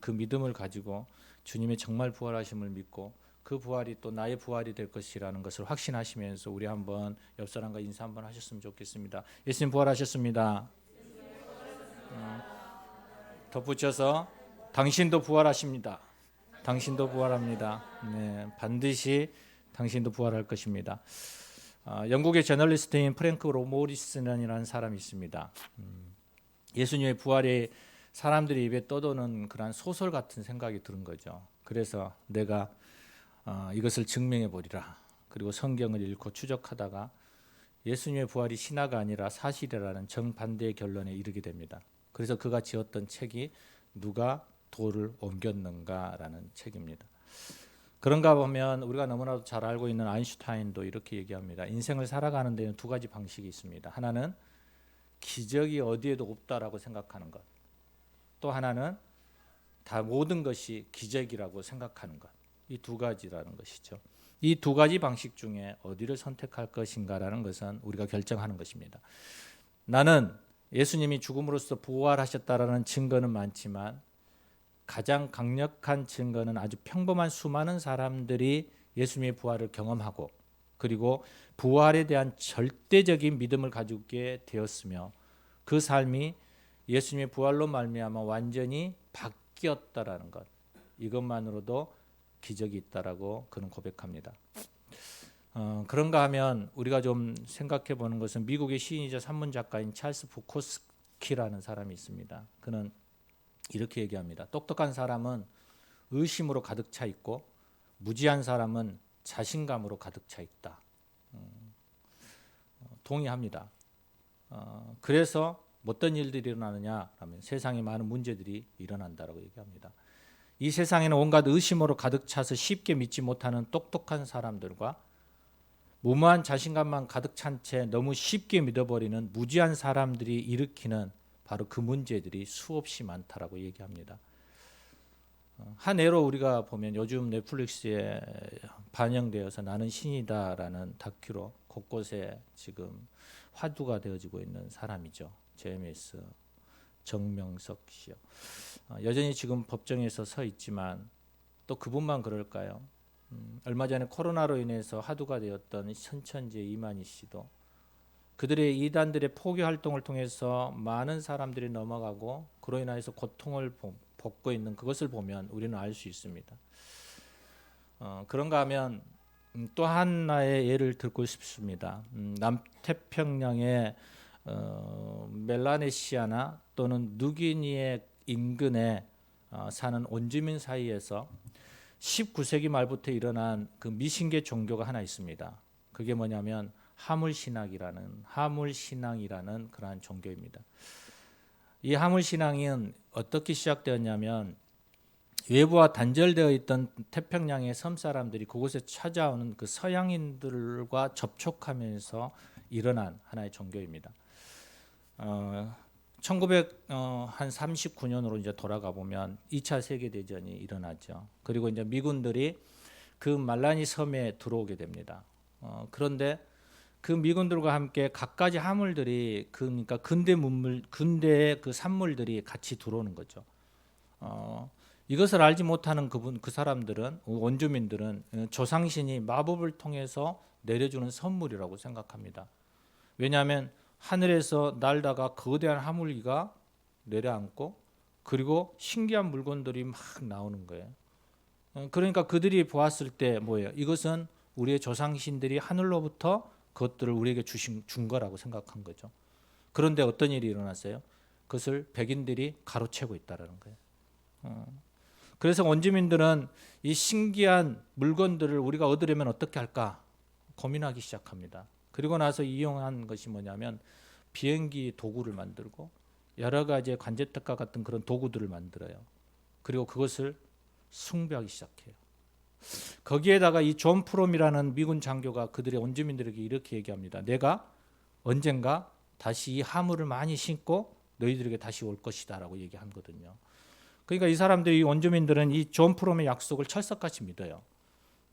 그 믿음을 가지고 주님의 정말 부활하심을 믿고 그 부활이 또 나의 부활이 될 것이라는 것을 확신하시면서 우리 한번 옆 사람과 인사 한번 하셨으면 좋겠습니다. 예수님 부활하셨습니다. 덧붙여서 당신도 부활하십니다. 당신도 부활합니다. 네, 반드시 당신도 부활할 것입니다. 영국의 저널리스트인 프랭크 로모리슨이라는 사람이 있습니다. 예수님의 부활이 사람들이 입에 떠도는 그런 소설 같은 생각이 드는 거죠. 그래서 내가 이것을 증명해 보리라. 그리고 성경을 읽고 추적하다가 예수님의 부활이 신화가 아니라 사실이라는 정반대의 결론에 이르게 됩니다. 그래서 그가 지었던 책이 누가 돌을 옮겼는가라는 책입니다. 그런가 보면 우리가 너무나도 잘 알고 있는 아인슈타인도 이렇게 얘기합니다. 인생을 살아가는 데는 두 가지 방식이 있습니다. 하나는 기적이 어디에도 없다라고 생각하는 것. 또 하나는 다 모든 것이 기적이라고 생각하는 것. 이 두 가지라는 것이죠. 이 두 가지 방식 중에 어디를 선택할 것인가라는 것은 우리가 결정하는 것입니다. 나는 예수님이 죽음으로써 부활하셨다라는 증거는 많지만 가장 강력한 증거는 아주 평범한 수많은 사람들이 예수님의 부활을 경험하고 그리고 부활에 대한 절대적인 믿음을 가지게 되었으며 그 삶이 예수님의 부활로 말미암아 완전히 바뀌었다라는 것, 이것만으로도 기적이 있다라고 그는 고백합니다. 그런가 하면 우리가 좀 생각해 보는 것은 미국의 시인이자 산문 작가인 찰스 부코스키라는 사람이 있습니다. 그는 이렇게 얘기합니다. 똑똑한 사람은 의심으로 가득 차 있고 무지한 사람은 자신감으로 가득 차 있다. 동의합니다. 그래서 어떤 일들이 일어나느냐 하면 세상에 많은 문제들이 일어난다라고 얘기합니다. 이 세상에는 온갖 의심으로 가득 차서 쉽게 믿지 못하는 똑똑한 사람들과 무모한 자신감만 가득 찬 채 너무 쉽게 믿어버리는 무지한 사람들이 일으키는 바로 그 문제들이 수없이 많다라고 얘기합니다. 한 예로 우리가 보면 요즘 넷플릭스에 반영되어서 나는 신이다라는 다큐로 곳곳에 지금 화두가 되어지고 있는 사람이죠. JMS 정명석 씨요. 여전히 지금 법정에서 서 있지만 또 그분만 그럴까요? 얼마 전에 코로나로 인해서 화두가 되었던 선천지의 이만희 씨도 그들의 이단들의 포교 활동을 통해서 많은 사람들이 넘어가고 그로 인해서 고통을 겪고 있는 그것을 보면 우리는 알 수 있습니다. 그런가 하면 또 하나의 예를 들고 싶습니다. 남태평양의 멜라네시아나 또는 누기니의 인근에 사는 원주민 사이에서 19세기 말부터 일어난 그 미신계 종교가 하나 있습니다. 그게 뭐냐면 하물신앙이라는 그러한 종교입니다. 이 하물신앙은 어떻게 시작되었냐면 외부와 단절되어 있던 태평양의 섬 사람들이 그곳에 찾아오는 그 서양인들과 접촉하면서 일어난 하나의 종교입니다. 1939년으로 이제 돌아가 보면 2차 세계 대전이 일어나죠. 그리고 이제 미군들이 그 말라니 섬에 들어오게 됩니다. 그런데 그 미군들과 함께 갖가지 화물들이 그러니까 근대의 그 산물들이 같이 들어오는 거죠. 이것을 알지 못하는 그 사람들은 원주민들은 조상신이 마법을 통해서 내려주는 선물이라고 생각합니다. 왜냐하면 하늘에서 날다가 거대한 화물기가 내려앉고 그리고 신기한 물건들이 막 나오는 거예요. 그러니까 그들이 보았을 때 뭐예요? 이것은 우리의 조상신들이 하늘로부터 그것들을 우리에게 준 거라고 생각한 거죠. 그런데 어떤 일이 일어났어요? 그것을 백인들이 가로채고 있다는 거예요. 그래서 원주민들은 이 신기한 물건들을 우리가 얻으려면 어떻게 할까 고민하기 시작합니다. 그리고 나서 이용한 것이 뭐냐면 비행기 도구를 만들고 여러 가지의 관제탑과 같은 그런 도구들을 만들어요. 그리고 그것을 숭배하기 시작해요. 거기에다가 이 존 프롬이라는 미군 장교가 그들의 원주민들에게 이렇게 얘기합니다. 내가 언젠가 다시 이 화물을 많이 신고 너희들에게 다시 올 것이다 라고 얘기하거든요. 그러니까 이 사람들이 원주민들은 이 존 프롬의 약속을 철석같이 믿어요.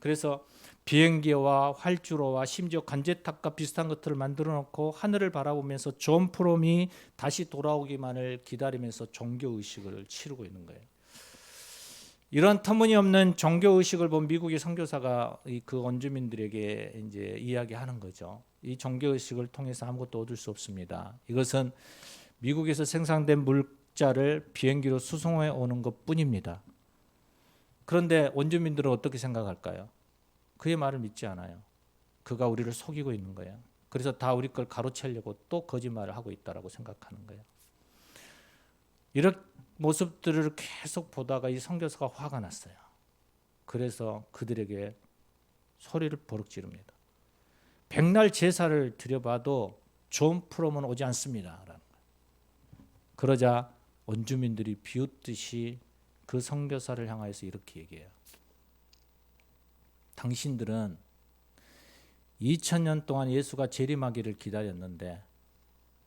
그래서 비행기와 활주로와 심지어 관제탑과 비슷한 것들을 만들어 놓고 하늘을 바라보면서 존 프롬이 다시 돌아오기만을 기다리면서 종교 의식을 치르고 있는 거예요. 이런 터무니없는 종교 의식을 본 미국의 선교사가 그 원주민들에게 이제 이야기하는 거죠. 이 종교 의식을 통해서 아무것도 얻을 수 없습니다. 이것은 미국에서 생산된 물자를 비행기로 수송해 오는 것뿐입니다. 그런데 원주민들은 어떻게 생각할까요? 그의 말을 믿지 않아요. 그가 우리를 속이고 있는 거예요. 그래서 다 우리 걸 가로채려고 또 거짓말을 하고 있다라고 생각하는 거예요. 이런 모습들을 계속 보다가 이 선교사가 화가 났어요. 그래서 그들에게 소리를 버럭 지릅니다. 백날 제사를 드려봐도 존 프롬은 오지 않습니다. 그러자 원주민들이 비웃듯이 그 선교사를 향하여서 이렇게 얘기해요. 당신들은 2000년 동안 예수가 재림하기를 기다렸는데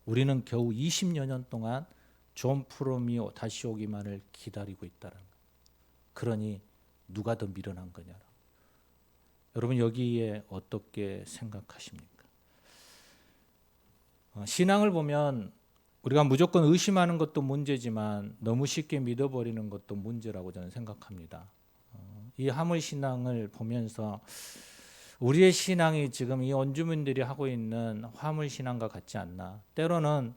우리는 겨우 20여 년 동안 존 프롬이 다시 오기만을 기다리고 있다는 거예요. 그러니 누가 더 미련한 거냐. 여러분 여기에 어떻게 생각하십니까? 신앙을 보면 우리가 무조건 의심하는 것도 문제지만 너무 쉽게 믿어버리는 것도 문제라고 저는 생각합니다. 이 화물신앙을 보면서 우리의 신앙이 지금 이 원주민들이 하고 있는 화물신앙과 같지 않나. 때로는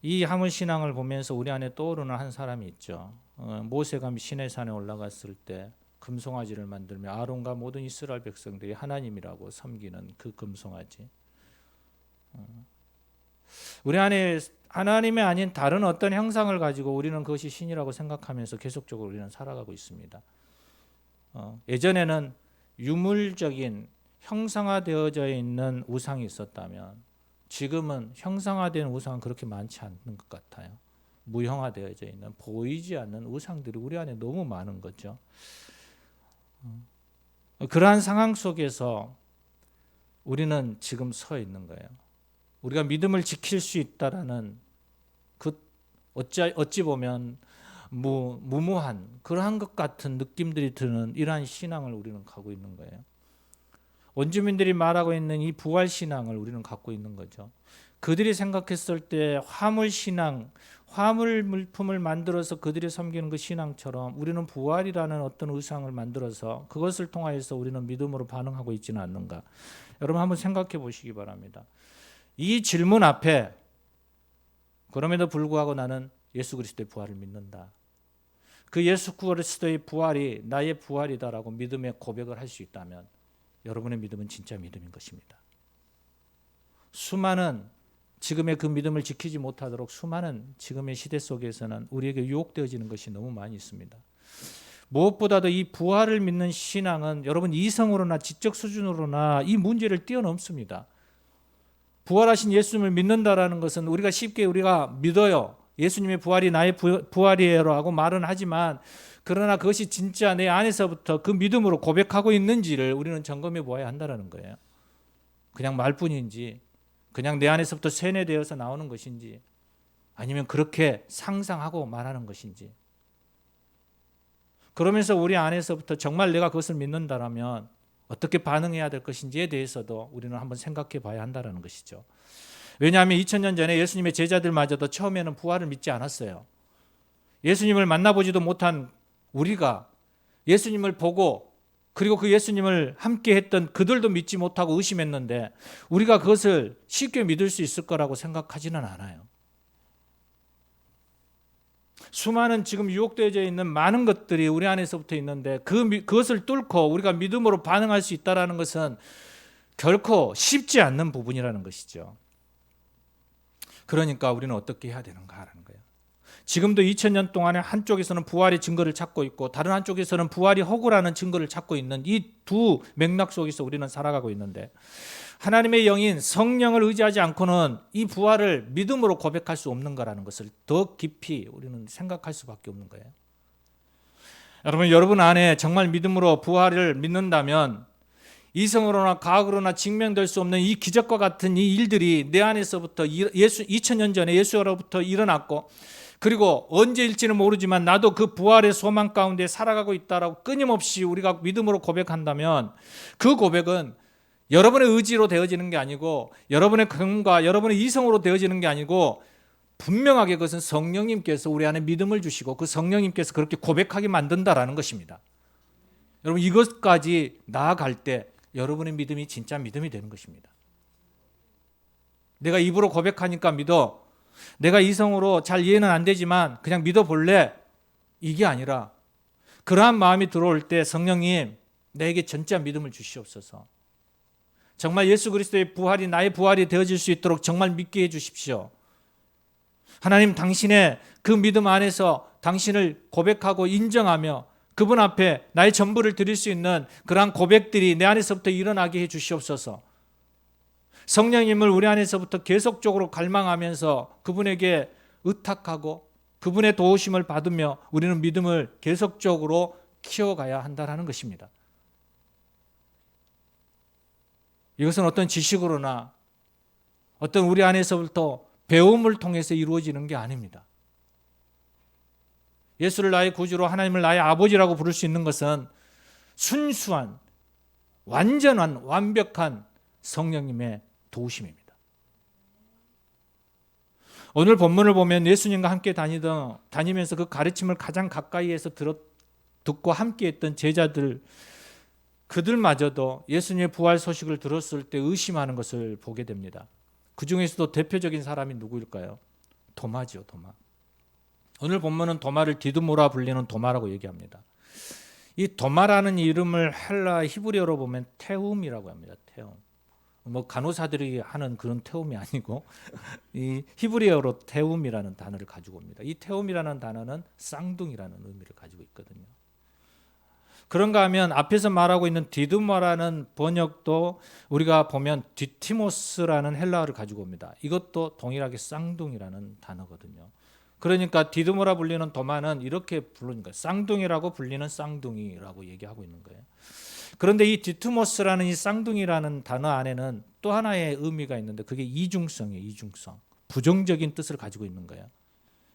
이 화물신앙을 보면서 우리 안에 떠오르는 한 사람이 있죠. 모세가 시내산에 올라갔을 때 금송아지를 만들며 아론과 모든 이스라엘 백성들이 하나님이라고 섬기는 그 금송아지. 우리 안에 하나님이 아닌 다른 어떤 형상을 가지고 우리는 그것이 신이라고 생각하면서 계속적으로 우리는 살아가고 있습니다. 예전에는 유물적인 형상화되어져 있는 우상이 있었다면 지금은 형상화된 우상은 그렇게 많지 않는 것 같아요. 무형화되어져 있는 보이지 않는 우상들이 우리 안에 너무 많은 거죠. 그러한 상황 속에서 우리는 지금 서 있는 거예요. 우리가 믿음을 지킬 수 있다라는 그 어찌 보면 무모한 그러한 것 같은 느낌들이 드는 이러한 신앙을 우리는 갖고 있는 거예요. 원주민들이 말하고 있는 이 부활 신앙을 우리는 갖고 있는 거죠. 그들이 생각했을 때 화물 신앙, 화물 물품을 만들어서 그들이 섬기는 그 신앙처럼 우리는 부활이라는 어떤 의상을 만들어서 그것을 통하여서 우리는 믿음으로 반응하고 있지는 않는가. 여러분 한번 생각해 보시기 바랍니다. 이 질문 앞에 그럼에도 불구하고 나는 예수 그리스도의 부활을 믿는다. 그 예수 그리스도의 부활이 나의 부활이다라고 믿음의 고백을 할 수 있다면 여러분의 믿음은 진짜 믿음인 것입니다. 수많은 지금의 그 믿음을 지키지 못하도록 수많은 지금의 시대 속에서는 우리에게 유혹되어지는 것이 너무 많이 있습니다. 무엇보다도 이 부활을 믿는 신앙은 여러분 이성으로나 지적 수준으로나 이 문제를 뛰어넘습니다. 부활하신 예수님을 믿는다라는 것은 우리가 쉽게 우리가 믿어요. 예수님의 부활이 나의 부활이에요라고 말은 하지만 그러나 그것이 진짜 내 안에서부터 그 믿음으로 고백하고 있는지를 우리는 점검해 보아야 한다는 거예요. 그냥 말뿐인지 그냥 내 안에서부터 세뇌되어서 나오는 것인지 아니면 그렇게 상상하고 말하는 것인지 그러면서 우리 안에서부터 정말 내가 그것을 믿는다라면 어떻게 반응해야 될 것인지에 대해서도 우리는 한번 생각해 봐야 한다는 것이죠. 왜냐하면 2000년 전에 예수님의 제자들마저도 처음에는 부활을 믿지 않았어요. 예수님을 만나보지도 못한 우리가 예수님을 보고 그리고 그 예수님을 함께 했던 그들도 믿지 못하고 의심했는데 우리가 그것을 쉽게 믿을 수 있을 거라고 생각하지는 않아요. 수많은 지금 유혹되어져 있는 많은 것들이 우리 안에서부터 있는데 그것을 뚫고 우리가 믿음으로 반응할 수 있다는 것은 결코 쉽지 않는 부분이라는 것이죠. 그러니까 우리는 어떻게 해야 되는가 하는 거예요. 지금도 2000년 동안에 한쪽에서는 부활의 증거를 찾고 있고 다른 한쪽에서는 부활이 허구라는 증거를 찾고 있는 이 두 맥락 속에서 우리는 살아가고 있는데 하나님의 영인 성령을 의지하지 않고는 이 부활을 믿음으로 고백할 수 없는 거라는 것을 더 깊이 우리는 생각할 수밖에 없는 거예요. 여러분 안에 정말 믿음으로 부활을 믿는다면 이성으로나 과학으로나 증명될 수 없는 이 기적과 같은 이 일들이 내 안에서부터 2000년 전에 예수로부터 일어났고 그리고 언제일지는 모르지만 나도 그 부활의 소망 가운데 살아가고 있다라고 끊임없이 우리가 믿음으로 고백한다면 그 고백은 여러분의 의지로 되어지는 게 아니고 여러분의 경험과 여러분의 이성으로 되어지는 게 아니고 분명하게 그것은 성령님께서 우리 안에 믿음을 주시고 그 성령님께서 그렇게 고백하게 만든다라는 것입니다. 여러분, 이것까지 나아갈 때 여러분의 믿음이 진짜 믿음이 되는 것입니다. 내가 입으로 고백하니까 믿어. 내가 이성으로 잘 이해는 안 되지만 그냥 믿어볼래. 이게 아니라 그러한 마음이 들어올 때 성령님 내게 진짜 믿음을 주시옵소서. 정말 예수 그리스도의 부활이 나의 부활이 되어질 수 있도록 정말 믿게 해주십시오. 하나님, 당신의 그 믿음 안에서 당신을 고백하고 인정하며 그분 앞에 나의 전부를 드릴 수 있는 그러한 고백들이 내 안에서부터 일어나게 해 주시옵소서. 성령님을 우리 안에서부터 계속적으로 갈망하면서 그분에게 의탁하고 그분의 도우심을 받으며 우리는 믿음을 계속적으로 키워가야 한다는 것입니다. 이것은 어떤 지식으로나 어떤 우리 안에서부터 배움을 통해서 이루어지는 게 아닙니다. 예수를 나의 구주로 하나님을 나의 아버지라고 부를 수 있는 것은 순수한 완전한 완벽한 성령님의 도우심입니다. 오늘 본문을 보면 예수님과 함께 다니면서 그 가르침을 가장 가까이에서 듣고 함께했던 제자들, 그들마저도 예수님의 부활 소식을 들었을 때 의심하는 것을 보게 됩니다. 그 중에서도 대표적인 사람이 누구일까요? 도마죠, 도마. 오늘 본문은 도마를 디두모라 불리는 도마라고 얘기합니다. 이 도마라는 이름을 헬라 히브리어로 보면 태움이라고 합니다. 태움. 간호사들이 하는 그런 태움이 아니고 이 히브리어로 태움이라는 단어를 가지고 옵니다. 이 태움이라는 단어는 쌍둥이라는 의미를 가지고 있거든요. 그런가 하면 앞에서 말하고 있는 디두모라는 번역도 우리가 보면 디티모스라는 헬라어를 가지고 옵니다. 이것도 동일하게 쌍둥이라는 단어거든요. 그러니까 디두모라 불리는 도마는 이렇게 부르는 거예요. 쌍둥이라고 불리는 쌍둥이라고 얘기하고 있는 거예요. 그런데 이 디투모스라는 이 쌍둥이라는 단어 안에는 또 하나의 의미가 있는데 그게 이중성이에요. 이중성. 부정적인 뜻을 가지고 있는 거예요.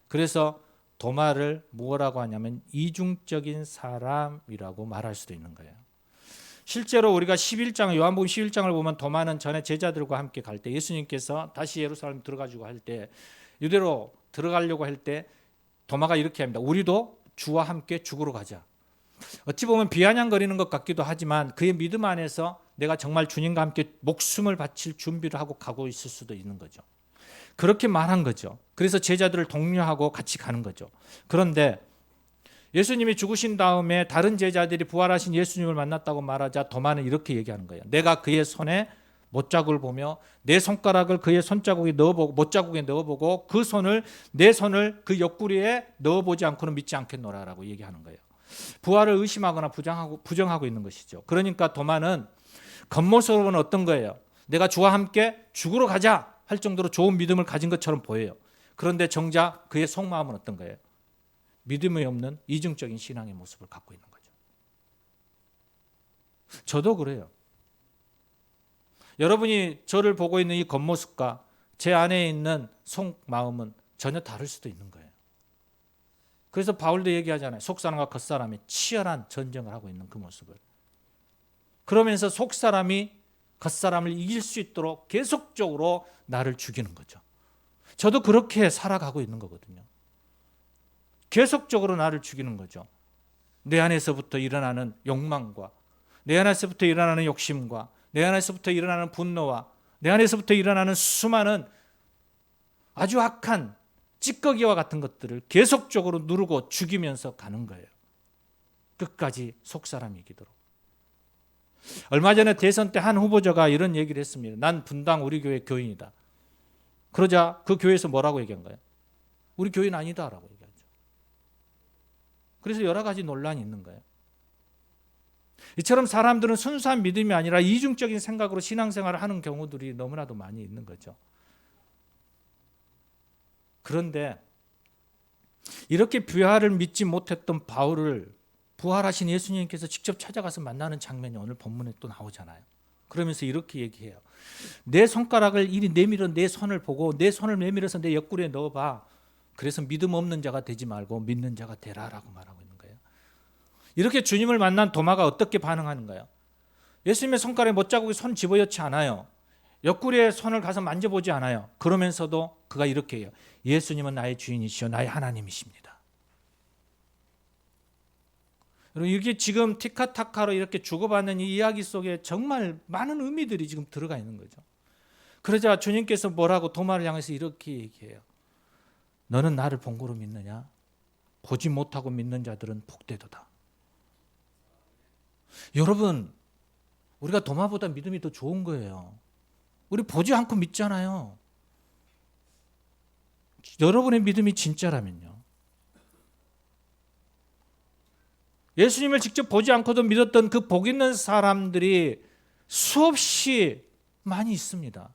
그래서 도마를 뭐라고 하냐면 이중적인 사람이라고 말할 수도 있는 거예요. 실제로 우리가 11장 요한복음 11장을 보면 도마는 전에 제자들과 함께 갈 때 예수님께서 다시 예루살렘 들어가지고 할 때 유대로 들어가려고 할 때 도마가 이렇게 합니다. 우리도 주와 함께 죽으러 가자. 어찌 보면 비아냥거리는 것 같기도 하지만 그의 믿음 안에서 내가 정말 주님과 함께 목숨을 바칠 준비를 하고 가고 있을 수도 있는 거죠. 그렇게 말한 거죠. 그래서 제자들을 독려하고 같이 가는 거죠. 그런데 예수님이 죽으신 다음에 다른 제자들이 부활하신 예수님을 만났다고 말하자 도마는 이렇게 얘기하는 거예요. 내가 그의 손에 못자국을 보며 내 손가락을 그의 손자국에 넣어보고 못자국에 넣어보고 그 손을 내 손을 그 옆구리에 넣어보지 않고는 믿지 않겠노라라고 얘기하는 거예요. 부활을 의심하거나 부정하고 있는 것이죠. 그러니까 도마는 겉모습으로는 어떤 거예요? 내가 주와 함께 죽으러 가자 할 정도로 좋은 믿음을 가진 것처럼 보여요. 그런데 정작 그의 속마음은 어떤 거예요? 믿음이 없는 이중적인 신앙의 모습을 갖고 있는 거죠. 저도 그래요. 여러분이 저를 보고 있는 이 겉모습과 제 안에 있는 속마음은 전혀 다를 수도 있는 거예요. 그래서 바울도 얘기하잖아요. 속사람과 겉사람이 치열한 전쟁을 하고 있는 그 모습을. 그러면서 속사람이 겉사람을 이길 수 있도록 계속적으로 나를 죽이는 거죠. 저도 그렇게 살아가고 있는 거거든요. 계속적으로 나를 죽이는 거죠. 내 안에서부터 일어나는 욕망과 내 안에서부터 일어나는 욕심과 내 안에서부터 일어나는 분노와 내 안에서부터 일어나는 수많은 아주 악한 찌꺼기와 같은 것들을 계속적으로 누르고 죽이면서 가는 거예요. 끝까지 속사람이 이기도록. 얼마 전에 대선 때 한 후보자가 이런 얘기를 했습니다. 난 분당 우리 교회 교인이다. 그러자 그 교회에서 뭐라고 얘기한 거예요? 우리 교인 아니다라고 얘기하죠. 그래서 여러 가지 논란이 있는 거예요. 이처럼 사람들은 순수한 믿음이 아니라 이중적인 생각으로 신앙생활을 하는 경우들이 너무나도 많이 있는 거죠. 그런데 이렇게 부활을 믿지 못했던 바울을 부활하신 예수님께서 직접 찾아가서 만나는 장면이 오늘 본문에 또 나오잖아요. 그러면서 이렇게 얘기해요. 내 손가락을 이리 내밀어 내 손을 보고 내 손을 내밀어서 내 옆구리에 넣어봐. 그래서 믿음 없는 자가 되지 말고 믿는 자가 되라라고 말하고 있는 거예요. 이렇게 주님을 만난 도마가 어떻게 반응하는가요? 예수님의 손가락에 못자국에 손 집어넣지 않아요. 옆구리에 손을 가서 만져보지 않아요. 그러면서도 그가 이렇게 해요. 예수님은 나의 주인이시요 나의 하나님이십니다. 여러분, 이게 지금 티카타카로 이렇게 주고받는 이 이야기 속에 정말 많은 의미들이 지금 들어가 있는 거죠. 그러자 주님께서 뭐라고 도마를 향해서 이렇게 얘기해요. 너는 나를 본고로 믿느냐? 보지 못하고 믿는 자들은 복되도다. 여러분, 우리가 도마보다 믿음이 더 좋은 거예요. 우리 보지 않고 믿잖아요. 여러분의 믿음이 진짜라면요. 예수님을 직접 보지 않고도 믿었던 그 복 있는 사람들이 수없이 많이 있습니다.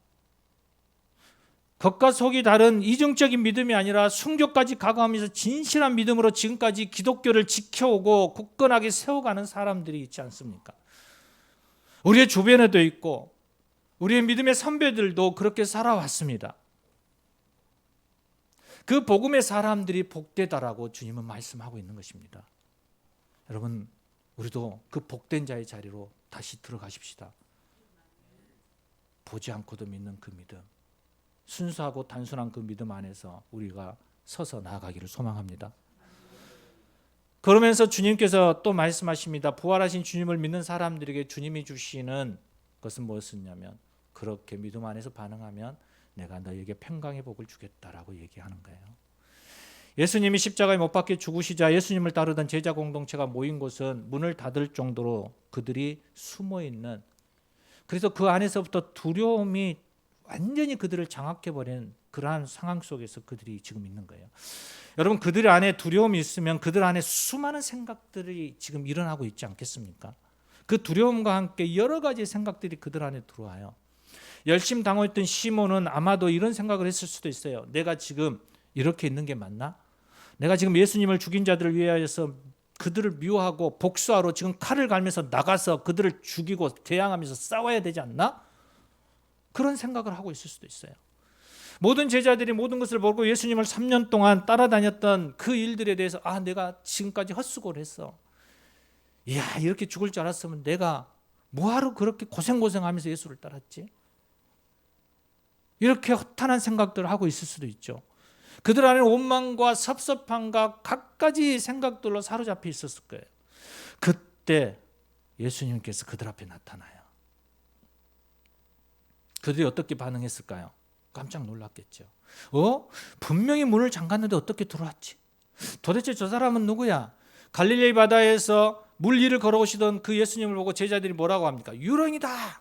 겉과 속이 다른 이중적인 믿음이 아니라 순교까지 각오하면서 진실한 믿음으로 지금까지 기독교를 지켜오고 굳건하게 세워가는 사람들이 있지 않습니까? 우리의 주변에도 있고 우리의 믿음의 선배들도 그렇게 살아왔습니다. 그 복음의 사람들이 복되다라고 주님은 말씀하고 있는 것입니다. 여러분, 우리도 그 복된 자의 자리로 다시 들어가십시다. 보지 않고도 믿는 그 믿음, 순수하고 단순한 그 믿음 안에서 우리가 서서 나아가기를 소망합니다. 그러면서 주님께서 또 말씀하십니다. 부활하신 주님을 믿는 사람들에게 주님이 주시는 것은 무엇이냐면, 그렇게 믿음 안에서 반응하면 내가 너에게 평강의 복을 주겠다라고 얘기하는 거예요. 예수님이 십자가에 못 박혀 죽으시자 예수님을 따르던 제자 공동체가 모인 곳은 문을 닫을 정도로 그들이 숨어 있는, 그래서 그 안에서부터 두려움이 완전히 그들을 장악해버린 그러한 상황 속에서 그들이 지금 있는 거예요. 여러분, 그들 안에 두려움이 있으면 그들 안에 수많은 생각들이 지금 일어나고 있지 않겠습니까? 그 두려움과 함께 여러 가지 생각들이 그들 안에 들어와요. 열심당했던 시몬은 아마도 이런 생각을 했을 수도 있어요. 내가 지금 이렇게 있는 게 맞나? 내가 지금 예수님을 죽인 자들을 위하여서 그들을 미워하고 복수하러 지금 칼을 갈면서 나가서 그들을 죽이고 대항하면서 싸워야 되지 않나? 그런 생각을 하고 있을 수도 있어요. 모든 제자들이 모든 것을 보고 예수님을 3년 동안 따라다녔던 그 일들에 대해서 내가 지금까지 헛수고를 했어. 이야, 이렇게 죽을 줄 알았으면 내가 뭐하러 그렇게 고생하면서 예수를 따랐지? 이렇게 허탄한 생각들을 하고 있을 수도 있죠. 그들 안에 원망과 섭섭함과 갖가지 생각들로 사로잡혀 있었을 거예요. 그때 예수님께서 그들 앞에 나타나요. 그들이 어떻게 반응했을까요? 깜짝 놀랐겠죠. 분명히 문을 잠갔는데 어떻게 들어왔지? 도대체 저 사람은 누구야? 갈릴리 바다에서 물 위를 걸어오시던 그 예수님을 보고 제자들이 뭐라고 합니까? 유령이다.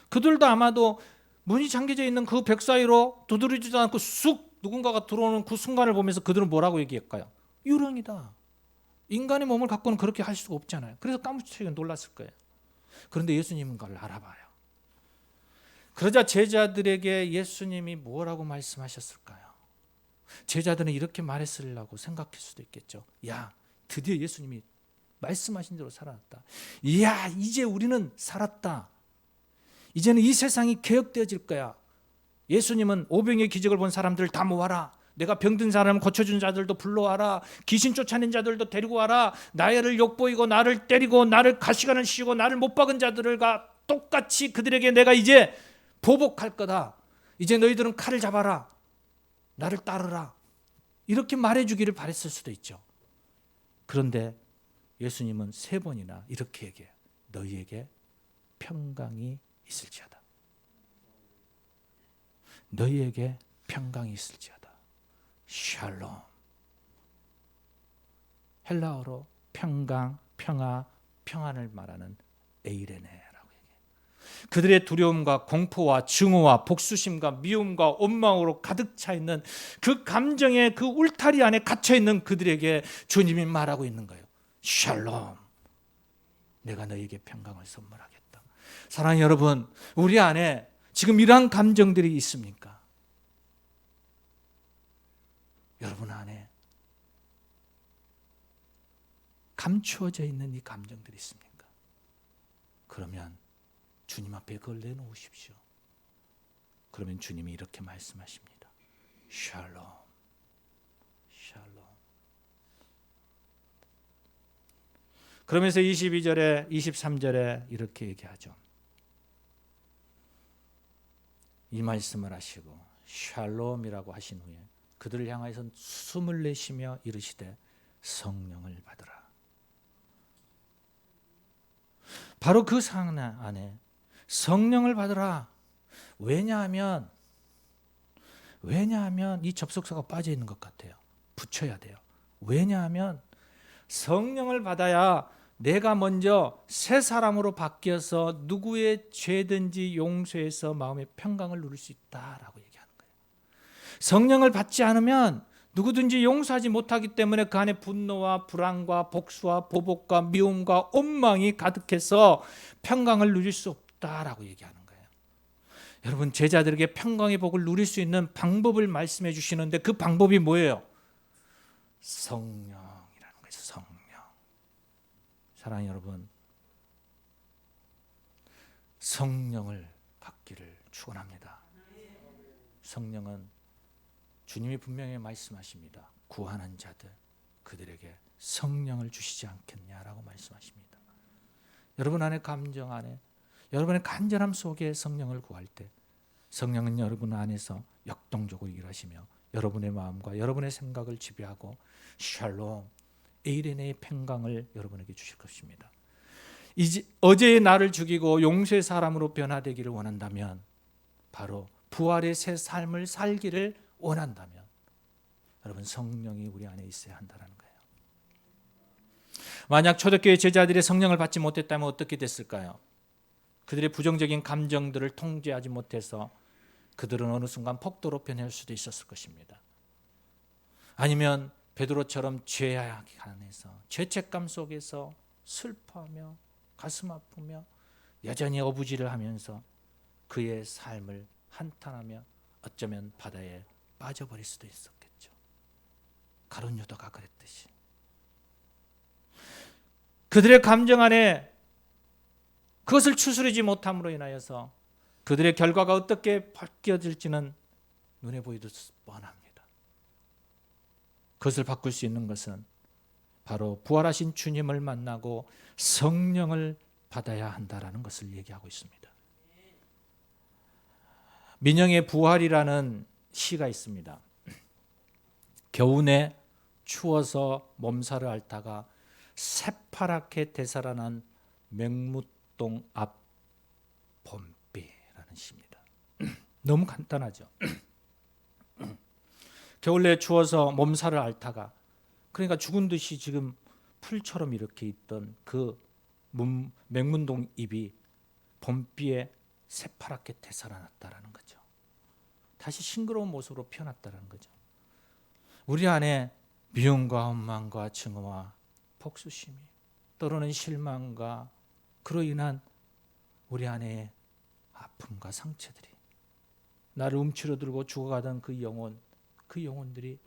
그들도 아마도 문이 잠겨져 있는 그 벽 사이로 두드리지도 않고 쑥 누군가가 들어오는 그 순간을 보면서 그들은 뭐라고 얘기할까요? 유령이다. 인간의 몸을 갖고는 그렇게 할 수가 없잖아요. 그래서 깜짝이야 놀랐을 거예요. 그런데 예수님은 그걸 알아봐요. 그러자 제자들에게 예수님이 뭐라고 말씀하셨을까요? 제자들은 이렇게 말했으려고 생각할 수도 있겠죠. 야, 드디어 예수님이 말씀하신 대로 살아났다. 이야, 이제 우리는 살았다. 이제는 이 세상이 개혁되어질 거야. 예수님은 오병의 기적을 본 사람들을 다 모아라. 내가 병든 사람을 고쳐준 자들도 불러와라. 귀신 쫓아낸 자들도 데리고 와라. 나를 욕보이고 나를 때리고 나를 가시관을 씌우고 나를 못 박은 자들과 똑같이 그들에게 내가 이제 보복할 거다. 이제 너희들은 칼을 잡아라. 나를 따르라. 이렇게 말해주기를 바랬을 수도 있죠. 그런데 예수님은 3번이나 이렇게 얘기해요. 너희에게 평강이 있을지어다. 너희에게 평강이 있을지어다. 샬롬. 헬라어로 평강, 평화, 평안을 말하는 에이레네라고 얘기해요. 그들의 두려움과 공포와 증오와 복수심과 미움과 원망으로 가득 차 있는 그 감정의 그 울타리 안에 갇혀 있는 그들에게 주님이 말하고 있는 거예요. 샬롬. 내가 너희에게 평강을 선물하겠다. 사랑하는 여러분, 우리 안에 지금 이러한 감정들이 있습니까? 여러분 안에 감추어져 있는 이 감정들이 있습니까? 그러면 주님 앞에 그걸 내놓으십시오. 그러면 주님이 이렇게 말씀하십니다. 샬롬, 샬롬. 그러면서 22절에 23절에 이렇게 얘기하죠. 이 말씀을 하시고 샬롬이라고 하신 후에 그들을 향하여서 숨을 내쉬며 이르시되 성령을 받으라. 바로 그 상황 안에 성령을 받으라. 왜냐하면 이 접속사가 빠져 있는 것 같아요. 붙여야 돼요. 왜냐하면 성령을 받아야 내가 먼저 새 사람으로 바뀌어서 누구의 죄든지 용서해서 마음의 평강을 누릴 수 있다라고 얘기하는 거예요. 성령을 받지 않으면 누구든지 용서하지 못하기 때문에 그 안에 분노와 불안과 복수와 보복과 미움과 원망이 가득해서 평강을 누릴 수 없다라고 얘기하는 거예요. 여러분, 제자들에게 평강의 복을 누릴 수 있는 방법을 말씀해 주시는데 그 방법이 뭐예요? 성령이라는 거예요. 성령. 사랑하는 여러분, 성령을 받기를 축원합니다. 성령은 주님이 분명히 말씀하십니다. 구하는 자들 그들에게 성령을 주시지 않겠냐라고 말씀하십니다. 여러분 안에 감정 안에 여러분의 간절함 속에 성령을 구할 때 성령은 여러분 안에서 역동적으로 일하시며 여러분의 마음과 여러분의 생각을 지배하고 샬롬 에이레네의 평강을 여러분에게 주실 것입니다. 이제 어제의 나를 죽이고 용서의 사람으로 변화되기를 원한다면 바로 부활의 새 삶을 살기를 원한다면 여러분 성령이 우리 안에 있어야 한다는 거예요. 만약 초대교회 제자들이 성령을 받지 못했다면 어떻게 됐을까요? 그들의 부정적인 감정들을 통제하지 못해서 그들은 어느 순간 폭도로 변할 수도 있었을 것입니다. 아니면 베드로처럼 죄악 안에서 죄책감 속에서 슬퍼하며 가슴 아프며 여전히 어부지를 하면서 그의 삶을 한탄하며 어쩌면 바다에 빠져버릴 수도 있었겠죠. 가룟 유다가 그랬듯이 그들의 감정 안에 그것을 추스르지 못함으로 인하여서 그들의 결과가 어떻게 바뀌어질지는 눈에 보이듯 뻔합니다. 그것을 바꿀 수 있는 것은 바로 부활하신 주님을 만나고 성령을 받아야 한다라는 것을 얘기하고 있습니다. 민영의 부활이라는 시가 있습니다. 겨우내 추워서 몸살을 앓다가 새파랗게 되살아난 맹무동 앞 봄비라는 시입니다. 너무 간단하죠. 겨울에 추워서 몸살을 앓다가 그러니까 죽은 듯이 지금 풀처럼 이렇게 있던 그 맹문동 잎이 봄비에 새파랗게 되살아났다라는 거죠. 다시 싱그러운 모습으로 피어났다라는 거죠. 우리 안에 미움과 원망과 증오와 복수심이 때로는 실망과 그로 인한 우리 안에 아픔과 상처들이 나를 움츠러들고 죽어가던 그 영혼들이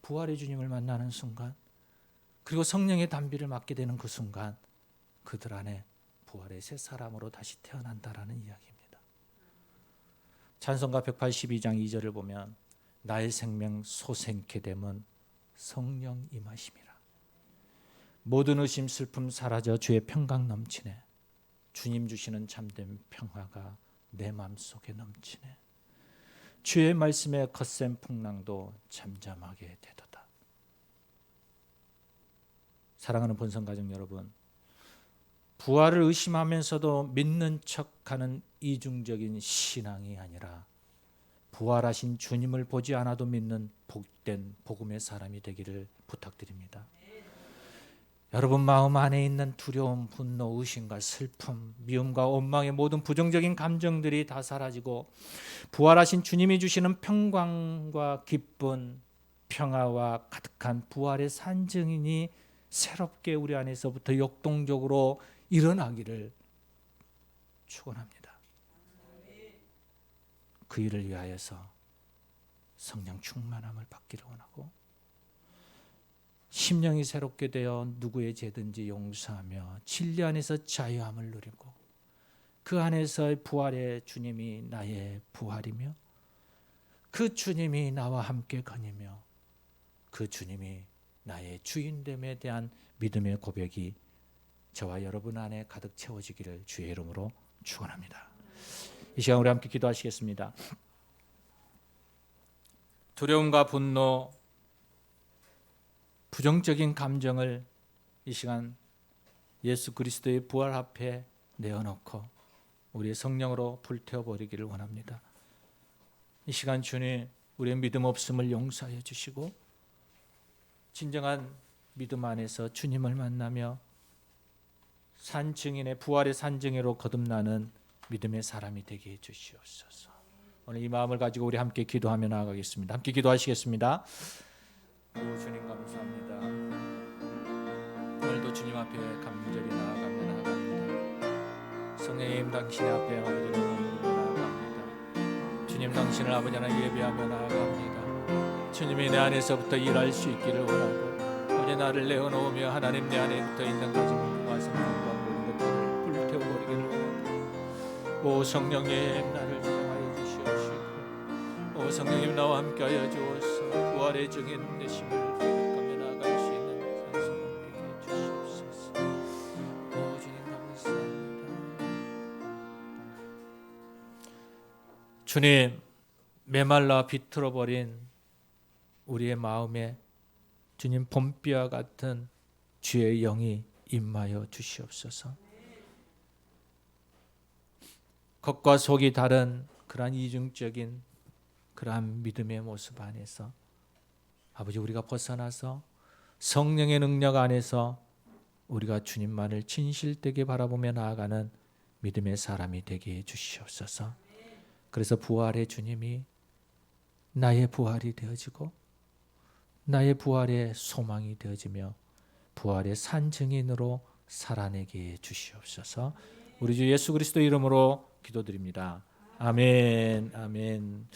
부활의 주님을 만나는 순간 그리고 성령의 단비를 맡게 되는 그 순간 그들 안에 부활의 새 사람으로 다시 태어난다라는 이야기입니다. 찬송가 182장 2절을 보면 나의 생명 소생케 됨은 성령 임하심이라. 모든 의심 슬픔 사라져 주의 평강 넘치네. 주님 주시는 참된 평화가 내 마음속에 넘치네. 주의 말씀에 거센 풍랑도 잠잠하게 되도다. 사랑하는 본성가족 여러분, 부활을 의심하면서도 믿는 척하는 이중적인 신앙이 아니라 부활하신 주님을 보지 않아도 믿는 복된 복음의 사람이 되기를 부탁드립니다. 여러분 마음 안에 있는 두려움, 분노, 의심과 슬픔, 미움과 원망의 모든 부정적인 감정들이 다 사라지고 부활하신 주님이 주시는 평강과 기쁨, 평화와 가득한 부활의 산증인이 새롭게 우리 안에서부터 역동적으로 일어나기를 축원합니다. 그 일을 위하여서 성령 충만함을 받기를 원하고 심령이 새롭게 되어 누구의 죄든지 용서하며 진리 안에서 자유함을 누리고 그 안에서 부활의 주님이 나의 부활이며 그 주님이 나와 함께 거니며 그 주님이 나의 주인됨에 대한 믿음의 고백이 저와 여러분 안에 가득 채워지기를 주의 이름으로 축원합니다. 이 시간 우리 함께 기도하시겠습니다. 두려움과 분노, 부정적인 감정을 이 시간 예수 그리스도의 부활 앞에 내어놓고 우리의 성령으로 불태워버리기를 원합니다. 이 시간 주님, 우리의 믿음 없음을 용서해 주시고 진정한 믿음 안에서 주님을 만나며 산증인의 부활의 산증인으로 거듭나는 믿음의 사람이 되게 해주시옵소서. 오늘 이 마음을 가지고 우리 함께 기도하며 나아가겠습니다. 함께 기도하시겠습니다. 주님 감사합니다. 오늘도 주님 앞에 간절히 나아갑니다. 성령님 당신의 앞에 아버지를 나아갑니다. 주님 당신을 아버지 하나님 예배하며 나아갑니다. 주님이 내 안에서부터 일할 수 있기를 원하고 아버지 나를 내어놓으며 하나님 내 안에 붙어있는 가진 것과 성령과 모든 것들을 불태워버리기를 원합니다. 오 성령님 나를 사랑하여 주시옵시고 오 성령님 나와 함께하여 주옵소서. 부활의 증인 되심을 고백하며 나아갈 수 있는 산성을 되게 해주시옵소서. 오 주님 감사합니다. 주님, 메말라 비틀어버린 우리의 마음에 주님 봄비와 같은 주의 영이 임하여 주시옵소서. 겉과 속이 다른 그러한 이중적인 그러한 믿음의 모습 안에서 아버지 우리가 벗어나서 성령의 능력 안에서 우리가 주님만을 진실되게 바라보며 나아가는 믿음의 사람이 되게 해 주시옵소서. 그래서 부활의 주님이 나의 부활이 되어지고 나의 부활의 소망이 되어지며 부활의 산증인으로 살아내게 해 주시옵소서. 우리 주 예수 그리스도 이름으로 기도드립니다. 아멘. 아멘.